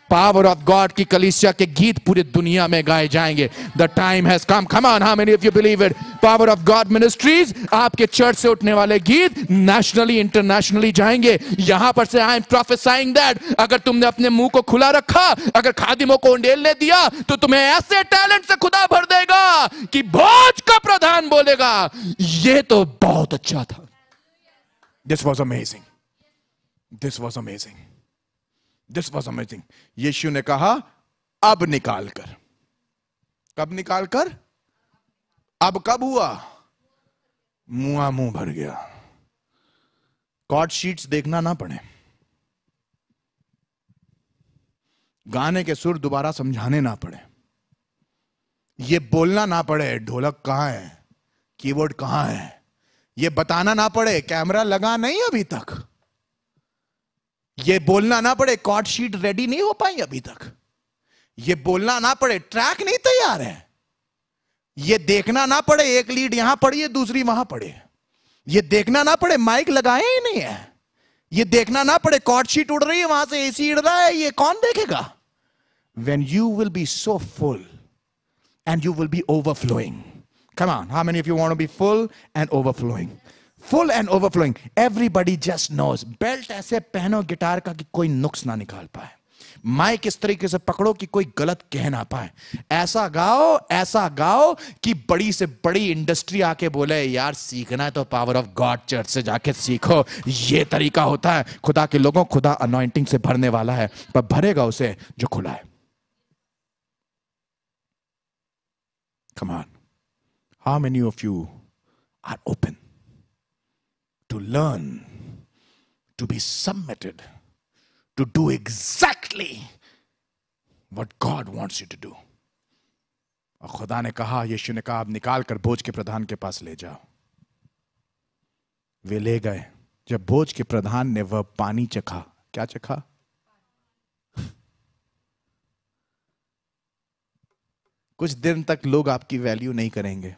Speaker 2: पावर ऑफ गॉड की कलीसिया के गीत पूरी दुनिया में गाए जाएंगे। The time has come. Come on, how many of you believe it? Power of God ministries, आपके चर्च से उठने वाले गीत नेशनली इंटरनेशनली जाएंगे। यहां पर से आई एम प्रोफेसाइंग दैट अगर तुमने अपने मुंह को खुला रखा, अगर खादिमों को उंडेलने दिया, तो तुम्हें ऐसे टैलेंट से खुदा भर देगा कि भोज का प्रधान बोलेगा ये तो बहुत अच्छा था। This was amazing, this was amazing, this was amazing. Yeshu ने कहा अब निकाल कर। कब निकाल कर? अब कब हुआ? मुंह भर गया। कॉर्ड शीट्स देखना ना पड़े, गाने के सुर दोबारा समझाने ना पड़े, ये बोलना ना पड़े ढोलक कहां है, कीबोर्ड कहां है, ये बताना ना पड़े कैमरा लगा नहीं अभी तक, ये बोलना ना पड़े कॉर्ड शीट रेडी नहीं हो पाई अभी तक, ये बोलना ना पड़े ट्रैक नहीं तैयार है, ये देखना ना पड़े एक लीड यहां पड़ी है दूसरी वहां पड़े, ये देखना ना पड़े माइक लगाए ही नहीं है, ये देखना ना पड़े कॉर्ड शीट उड़ रही है वहां से एसी उड़ रहा है, ये कौन देखेगा? When you will be so full and you will be overflowing. Come on, how many of you want to be full and overflowing? Full and overflowing. Everybody just knows. Belt ऐसे पहनो guitar का कि कोई नुक्स ना निकाल पाए, mic इस तरीके से पकड़ो कि कोई गलत कह ना पाए, ऐसा गाओ कि बड़ी से बड़ी इंडस्ट्री आके बोले यार सीखना है तो पावर ऑफ गॉड चर्च से जाके सीखो। ये तरीका होता है खुदा के लोगों, खुदा अनॉइंटिंग से भरने वाला है, पर भरेगा उसे जो खुला है। Come on, how many of you are open to learn, to be submitted, to do exactly what God wants you to do? और खुदा ने कहा, यीशु ने कहा, अब निकाल कर भोज के प्रधान के पास ले जाओ। वे ले गए। जब भोज के प्रधान ने वह पानी चखा, क्या चखा? कुछ दिन तक लोग आपकी वैल्यू नहीं करेंगे,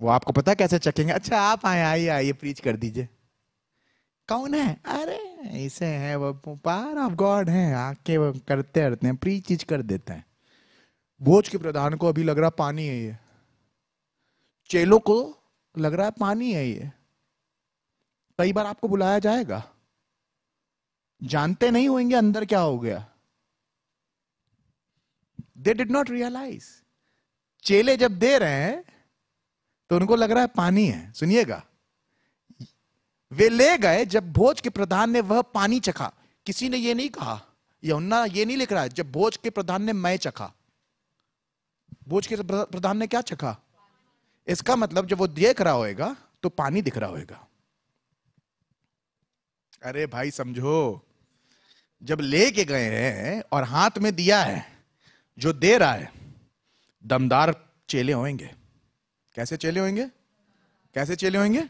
Speaker 2: वो आपको पता कैसे चखेंगे? अच्छा आप आइए प्रीच कर दीजिए। कौन है? अरे ऐसे है वो, पावर ऑफ गॉड है, आके वो करते रहते हैं, प्रीच कर देते हैं। भोज के प्रधान को अभी लग रहा पानी है ये, चेलों को लग रहा है पानी है ये। कई बार आपको बुलाया जाएगा, जानते नहीं होंगे अंदर क्या हो गया। They did not realise. चेले जब दे रहे हैं तो उनको लग रहा है पानी है। सुनिएगा, वे ले गए जब भोज के प्रधान ने वह पानी चखा। किसी ने ये नहीं कहा, यूहन्ना ये नहीं लिख रहा है जब भोज के प्रधान ने मैं चखा। भोज के प्रधान ने क्या चखा? इसका मतलब जब वो देख रहा होगा तो पानी दिख रहा होगा। अरे भाई समझो, जब लेके गए हैं और हाथ में दिया है, जो दे रहा है दमदार चेले होंगे। कैसे चेले होंगे? कैसे चेले होंगे?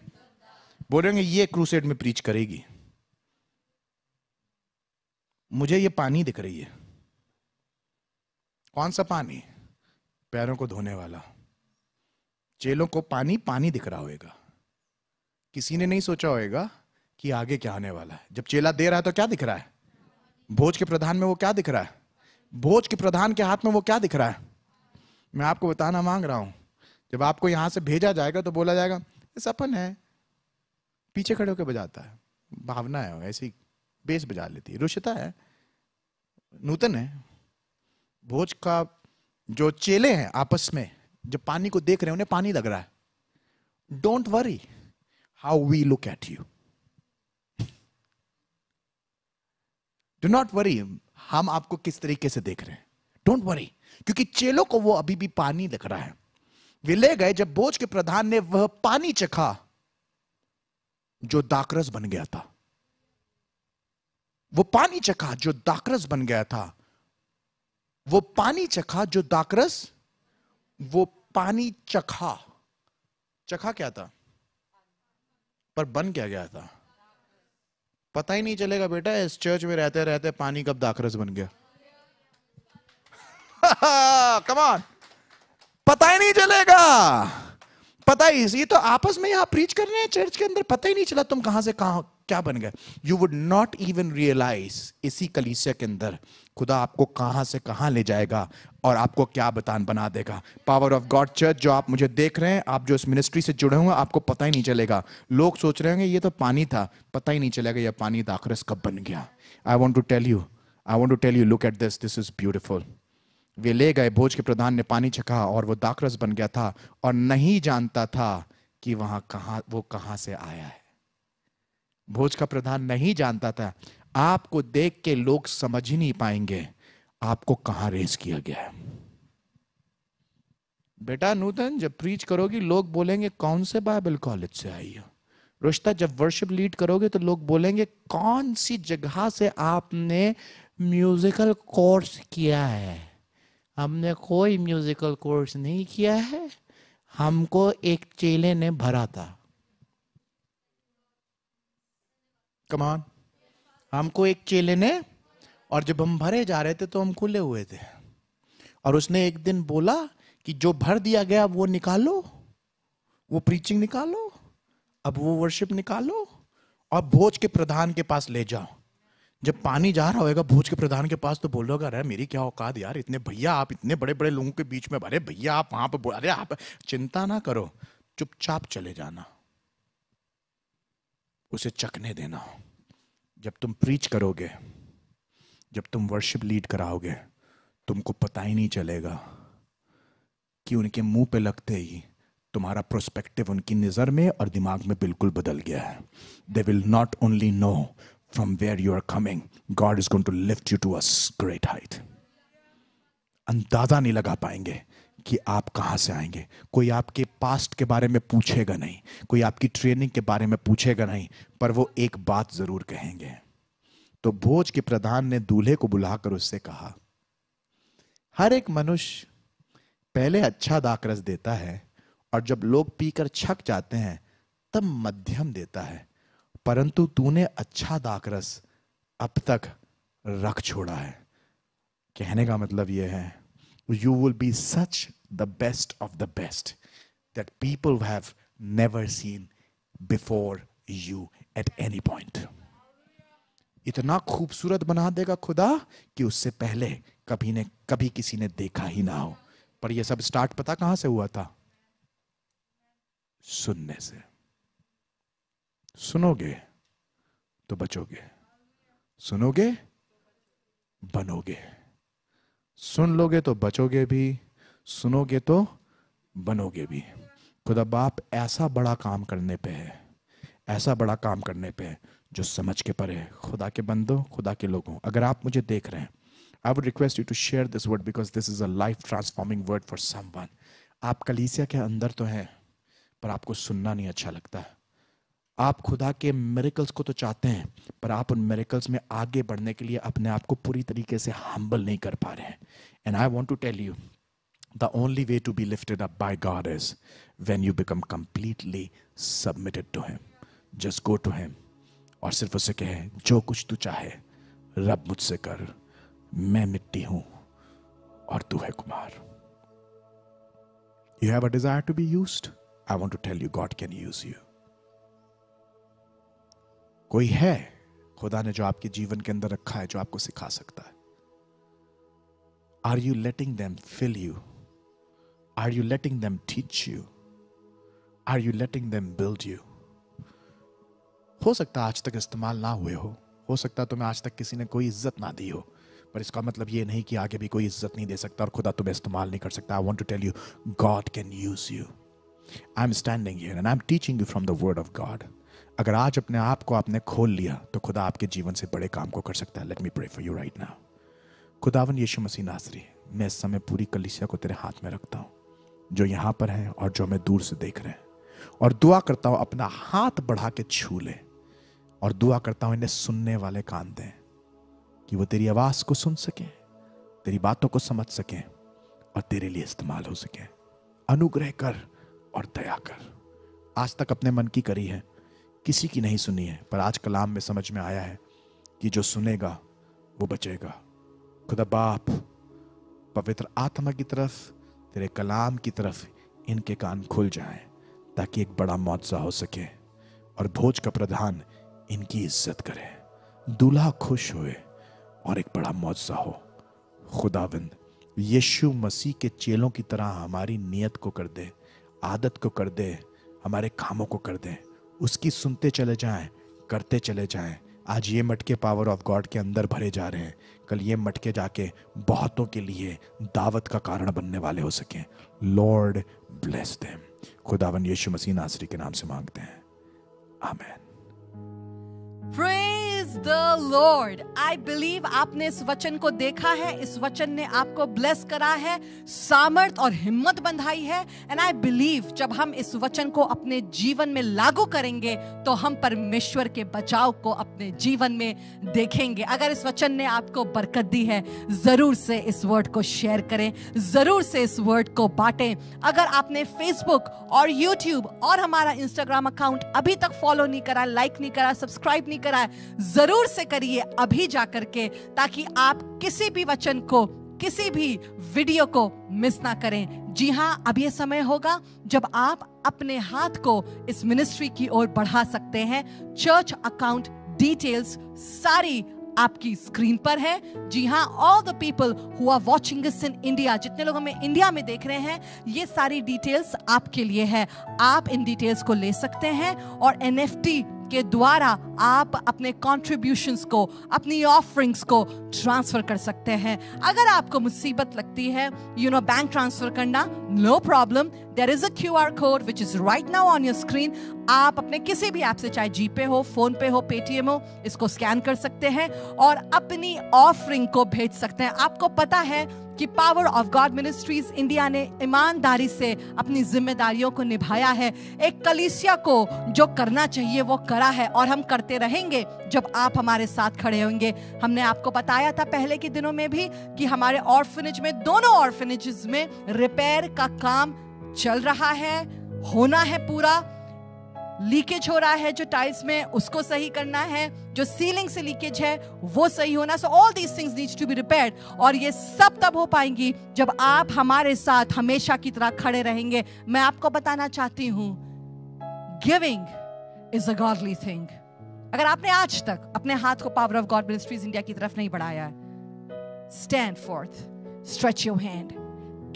Speaker 2: बोलेंगे ये क्रूसेड में प्रीच करेगी, मुझे ये पानी दिख रही है। कौन सा पानी? पैरों को धोने वाला। चेलों को पानी पानी दिख रहा होगा। किसी ने नहीं सोचा होगा कि आगे क्या आने वाला है। जब चेला दे रहा है तो क्या दिख रहा है? भोज के प्रधान में वो क्या दिख रहा है? भोज के प्रधान के हाथ में वो क्या दिख रहा है? मैं आपको बताना मांग रहा हूं, जब आपको यहां से भेजा जाएगा तो बोला जाएगा ये सपन है, पीछे खड़े होकर बजाता है, भावना है, ऐसी बेस बजा लेती है, रुशिता है, नूतन है। भोज का जो चेले हैं आपस में जब पानी को देख रहे हैं, उन्हें पानी लग रहा है। Don't worry how we look at you, do not worry हम आपको किस तरीके से देख रहे हैं। डोंट वरी, क्योंकि चेलों को वो अभी भी पानी दिख रहा है। वे ले गए जब भोज के प्रधान ने वह पानी चखा जो दाखरस बन गया था। वो पानी चखा जो दाखरस बन गया था। वो पानी चखा जो दाखरस, वो पानी चखा। चखा क्या था? पर बन क्या गया था? पता ही नहीं चलेगा बेटा, इस चर्च में रहते रहते पानी कब दाखरस बन गया। कम ऑन, पता ही नहीं चलेगा। पता ही, इसी तो आपस में यहां प्रीच कर रहे हैं चर्च के अंदर, पता ही नहीं चला तुम कहां से कहां क्या बन गए। You would not even realise इसी कलीसिया के अंदर खुदा आपको कहां से कहां ले जाएगा और आपको क्या बना देगा। पावर ऑफ गॉड चर्च जो आप मुझे देख रहे हैं, आप जो इस मिनिस्ट्री से जुड़े होंगे, आपको पता ही नहीं चलेगा। लोग सोच रहे होंगे ये तो पानी था, पता ही नहीं चलेगा ये पानी दाखरस कब बन गया। I want to tell you look at this is beautiful. वे ले गए, भोज के प्रधान ने पानी चखा और वो दाखरस बन गया था और नहीं जानता था कि वो कहां से आया है। भोज का प्रधान नहीं जानता था। आपको देख के लोग समझ ही नहीं पाएंगे आपको कहां रेस किया गया है। बेटा नूतन, जब प्रीच करोगी लोग बोलेंगे कौन से बाइबल कॉलेज से आई हो। रुश्ता, जब वर्शिप लीड करोगे तो लोग बोलेंगे कौन सी जगह से आपने म्यूजिकल कोर्स किया है। हमने कोई म्यूजिकल कोर्स नहीं किया है, हमको एक चेले ने भरा था। कम ऑन, हमको एक चेले ने, और जब हम भरे जा रहे थे तो हम खुले हुए थे और उसने एक दिन बोला कि जो भर दिया गया वो निकालो, वो प्रीचिंग निकालो, अब वो वर्शिप निकालो और भोज के प्रधान के पास ले जाओ। जब पानी जा रहा होगा भोज के प्रधान के पास तो बोल रहा होगा अरे मेरी क्या औकात यार, इतने भैया आप इतने बड़े बड़े लोगों के बीच में, अरे भैया आप वहां पर, अरे आप चिंता ना करो, चुपचाप चले जाना, उसे चखने देना। जब तुम प्रीच करोगे, जब तुम वर्शिप लीड कराओगे, तुमको पता ही नहीं चलेगा कि उनके मुंह पे लगते ही तुम्हारा प्रोस्पेक्टिव उनकी नजर में और दिमाग में बिल्कुल बदल गया है। They will not only know from where you are coming, God is going to lift you to a great height. अंदाजा नहीं लगा पाएंगे कि आप कहां से आएंगे। कोई आपके पास्ट के बारे में पूछेगा नहीं, कोई आपकी ट्रेनिंग के बारे में पूछेगा नहीं, पर वो एक बात जरूर कहेंगे। तो भोज के प्रधान ने दूल्हे को बुलाकर उससे कहा, हर एक मनुष्य पहले अच्छा दाखरस देता है और जब लोग पीकर छक जाते हैं तब मध्यम देता है, परंतु तूने अच्छा दाखरस अब तक रख छोड़ा है। कहने का मतलब यह है, you will be such the best of the best that people have never seen before you at any point. इतना खूबसूरत बना देगा खुदा कि उससे पहले कभी किसी ने देखा ही ना हो। पर यह सब स्टार्ट पता कहां से हुआ था? सुनने से। सुनोगे तो बचोगे, सुनोगे बनोगे। सुन लोगे तो बचोगे भी, सुनोगे तो बनोगे भी। खुदा बाप ऐसा बड़ा काम करने पे है, ऐसा बड़ा काम करने पे है जो समझ के परे है। खुदा के बंदों, खुदा के लोगों, अगर आप मुझे देख रहे हैं, I would request you to share this word because this is a life transforming word for someone. आप कलीसिया के अंदर तो हैं पर आपको सुनना नहीं अच्छा लगता। आप खुदा के मिरेकल्स को तो चाहते हैं पर आप उन मिरेकल्स में आगे बढ़ने के लिए अपने आप को पूरी तरीके से हम्बल नहीं कर पा रहे हैं। And I want to tell you, the only way to be lifted up by God is when you become completely submitted to him. Just go to him और सिर्फ उसे कहे, जो कुछ तू चाहे रब मुझसे कर, मैं मिट्टी हूं और तू है Kumar. You have a desire to be used? I want to tell you, God can use you. कोई है खुदा ने जो आपके जीवन के अंदर रखा है जो आपको सिखा सकता है। Are you letting them fill you? Are you letting them teach you? Are you letting them build you? हो सकता है आज तक इस्तेमाल ना हुए हो सकता है तुम्हें आज तक किसी ने कोई इज्जत ना दी हो, पर इसका मतलब ये नहीं कि आगे भी कोई इज्जत नहीं दे सकता और खुदा तुम्हें इस्तेमाल नहीं कर सकता। I want to tell you, God can use you. I'm standing here and I'm teaching you from the word of God. अगर आज अपने आप को आपने खोल लिया तो खुदा आपके जीवन से बड़े काम को कर सकता है। Let me pray for you right now. खुदावन यीशु मसीह नासरी, मैं इस समय पूरी कलीसिया को तेरे हाथ में रखता हूँ, जो यहाँ पर हैं और जो हमें दूर से देख रहे हैं, और दुआ करता हूँ अपना हाथ बढ़ा के छू ले, और दुआ करता हूँ इन्हें सुनने वाले कान दें कि वो तेरी आवाज को सुन सकें, तेरी बातों को समझ सकें और तेरे लिए इस्तेमाल हो सकें। अनुग्रह कर और दया कर। आज तक अपने मन की करी है, किसी की नहीं सुनी है, पर आज कलाम में समझ में आया है कि जो सुनेगा वो बचेगा। खुदा बाप, पवित्र आत्मा की तरफ, तेरे कलाम की तरफ इनके कान खुल जाएं ताकि एक बड़ा मौजज़ा हो सके और भोज का प्रधान इनकी इज्जत करे, दूल्हा खुश होए और एक बड़ा मौजज़ा हो। खुदावंद यीशु मसीह के चेलों की तरह हमारी नियत को कर दे, आदत को कर दे, हमारे कामों को कर दे, उसकी सुनते चले जाएं, करते चले जाएं। आज ये मटके पावर ऑफ गॉड के अंदर भरे जा रहे हैं, कल ये मटके जाके बहुतों के लिए दावत का कारण बनने वाले हो सकें। Lord bless them. खुदावन यीशु मसीह नासरी के नाम से मांगते हैं, आमीन।
Speaker 1: Praise the Lord. I believe आपने इस वचन को देखा है, इस वचन ने आपको ब्लेस करा है, सामर्थ और हिम्मत बंधाई है। And I believe जब हम इस वचन को अपने जीवन में लागू करेंगे तो हम परमेश्वर के बचाव को अपने जीवन में देखेंगे। अगर इस वचन ने आपको बरकत दी है, जरूर से इस वर्ड को शेयर करें, जरूर से इस वर्ड को बांटें। अगर आपने फेसबुक और यूट्यूब और हमारा इंस्टाग्राम अकाउंट अभी तक फॉलो नहीं करा, लाइक नहीं करा, सब्सक्राइब नहीं करा, जरूर से करिए अभी जाकर के, ताकि आप किसी भी वचन को, किसी भी वीडियो को मिस ना करें। जी हां, अब यह समय होगा जब आप अपने हाथ को इस मिनिस्ट्री की ओर बढ़ा सकते हैं। चर्च अकाउंट डिटेल्स सारी आपकी स्क्रीन पर है। जी हां, all the people who are watching this in India, जितने लोग हमें इंडिया में देख रहे हैं, ये सारी डिटेल्स आपके लिए है। आप इन डिटेल्स को ले सकते हैं और NFT के द्वारा आप अपने कॉन्ट्रीब्यूशंस को, अपनी ऑफरिंग्स को ट्रांसफर कर सकते हैं। अगर आपको मुसीबत लगती है बैंक ट्रांसफर करना, no problem, there is a QR code which is right now on your screen. आप अपने किसी भी ऐप से, चाहे जीपे हो, फोन पे हो, पेटीएम हो, इसको स्कैन कर सकते हैं और अपनी ऑफरिंग को भेज सकते हैं। आपको पता है कि power of God Ministries India ने ईमानदारी से अपनी जिम्मेदारियों को निभाया है। एक कलीसिया को जो करना चाहिए वो करा है और हम करते रहेंगे जब आप हमारे साथ खड़े होंगे। हमने आपको बताया था पहले के दिनों में भी कि हमारे ऑर्फनेज में, दोनों ऑर्फनेजेस में रिपेयर का काम चल रहा है, होना है पूरा। लीकेज हो रहा है जो टाइल्स में, उसको सही करना है, जो सीलिंग से लीकेज है वो सही होना। So all these things needs to be repaired, और ये सब तब हो पाएंगी जब आप हमारे साथ हमेशा की तरह खड़े रहेंगे। मैं आपको बताना चाहती हूं, giving is a godly thing. अगर आपने आज तक अपने हाथ को Power of God Ministries India की तरफ नहीं बढ़ाया है, stand forth, stretch your hand,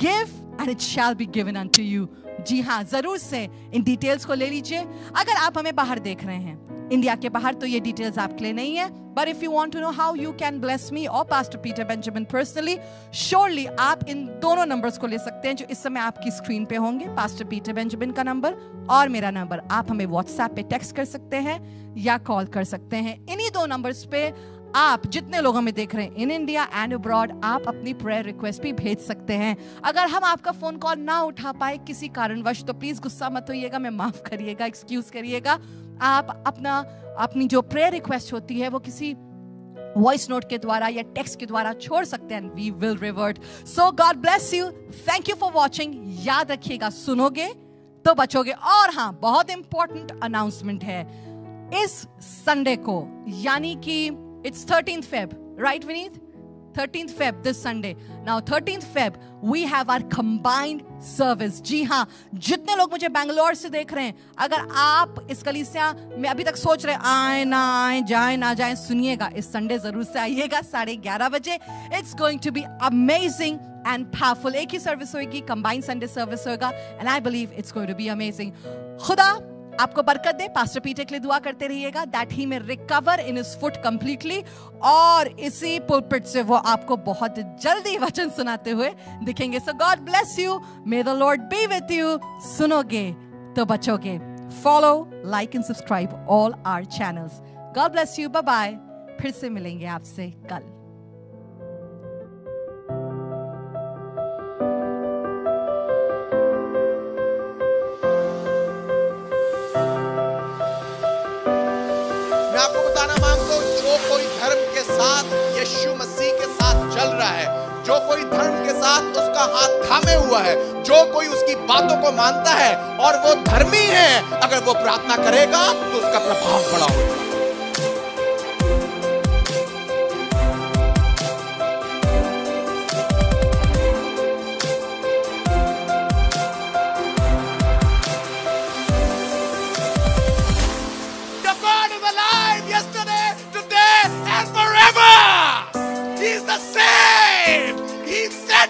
Speaker 1: give and it shall be given unto you. जी हाँ, जरूर से इन डिटेल्स को ले लीजिए। अगर आप हमें बाहर देख रहे हैं, इंडिया के बाहर, तो ये डिटेल्स आपके लिए नहीं है। But if you want to know how you can bless me और pastor Peter Benjamin personally, surely आप इन दोनों नंबर्स को ले सकते हैं जो इस समय आपकी स्क्रीन पे होंगे, पास्टर पीटर बेंजामिन का नंबर और मेरा नंबर। आप हमें व्हाट्सएप पे टेक्स्ट कर सकते हैं या कॉल कर सकते हैं। इन्हीं दो नंबर्स पे आप जितने लोग हमें देख रहे हैं इन इंडिया एंड अब्रॉड, आप अपनी प्रेयर रिक्वेस्ट भी भेज सकते हैं। अगर हम आपका फोन कॉल ना उठा पाए किसी कारणवश, तो प्लीज गुस्सा मत होइएगा, मैं माफ करिएगा, एक्सक्यूज करिएगा। आप अपनी जो प्रेयर रिक्वेस्ट होती है वो किसी वॉइस नोट के द्वारा या टेक्स्ट के द्वारा छोड़ सकते हैं। We will revert. So God bless you, thank you for watching. याद रखिएगा, सुनोगे तो बचोगे। और हाँ, बहुत इंपॉर्टेंट अनाउंसमेंट है, इस संडे को, यानी कि it's 13th Feb, right Vineet? 13th Feb, this Sunday. Now 13th Feb, we have our combined service. जी हाँ, जितने लोग मुझे बैंगलोर से देख रहे हैं, अगर आप इस कलीसिया में अभी तक सोच रहे आए ना आए, जाए ना जाए, सुनिएगा, इस संडे जरूर से आइएगा 11:30 बजे। It's going to be amazing and powerful. एक ही सर्विस होगी, combined Sunday service होगा, and I believe it's going to be amazing. खुदा आपको बरकत दे। पास्टर पीटर के लिए दुआ करते रहिएगा, that he may recover in his foot completely, और इसी पुलपिट से वो आपको बहुत जल्दी वचन सुनाते हुए दिखेंगे। So God bless you, may the Lord be with you. सुनोगे तो बचोगे। Follow, like and subscribe all our channels. God bless you, bye bye. फिर से मिलेंगे आपसे कल।
Speaker 2: आपको बताना मांगता हूं, जो कोई धर्म के साथ, यीशु मसीह के साथ चल रहा है, जो कोई धर्म के साथ उसका हाथ थामे हुआ है, जो कोई उसकी बातों को मानता है और वो धर्मी है, अगर वो प्रार्थना करेगा तो उसका प्रभाव बड़ा होगा।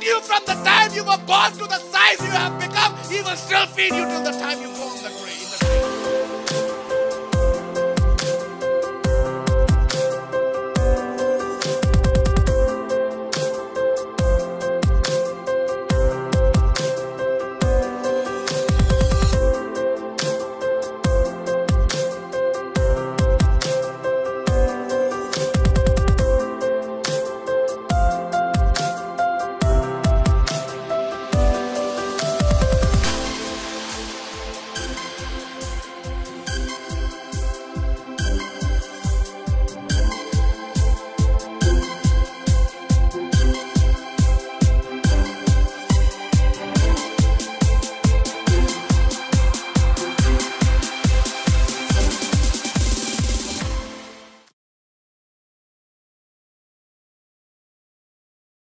Speaker 2: You from the time you were born to the size you have become, he will still feed you till the time you go on the grave.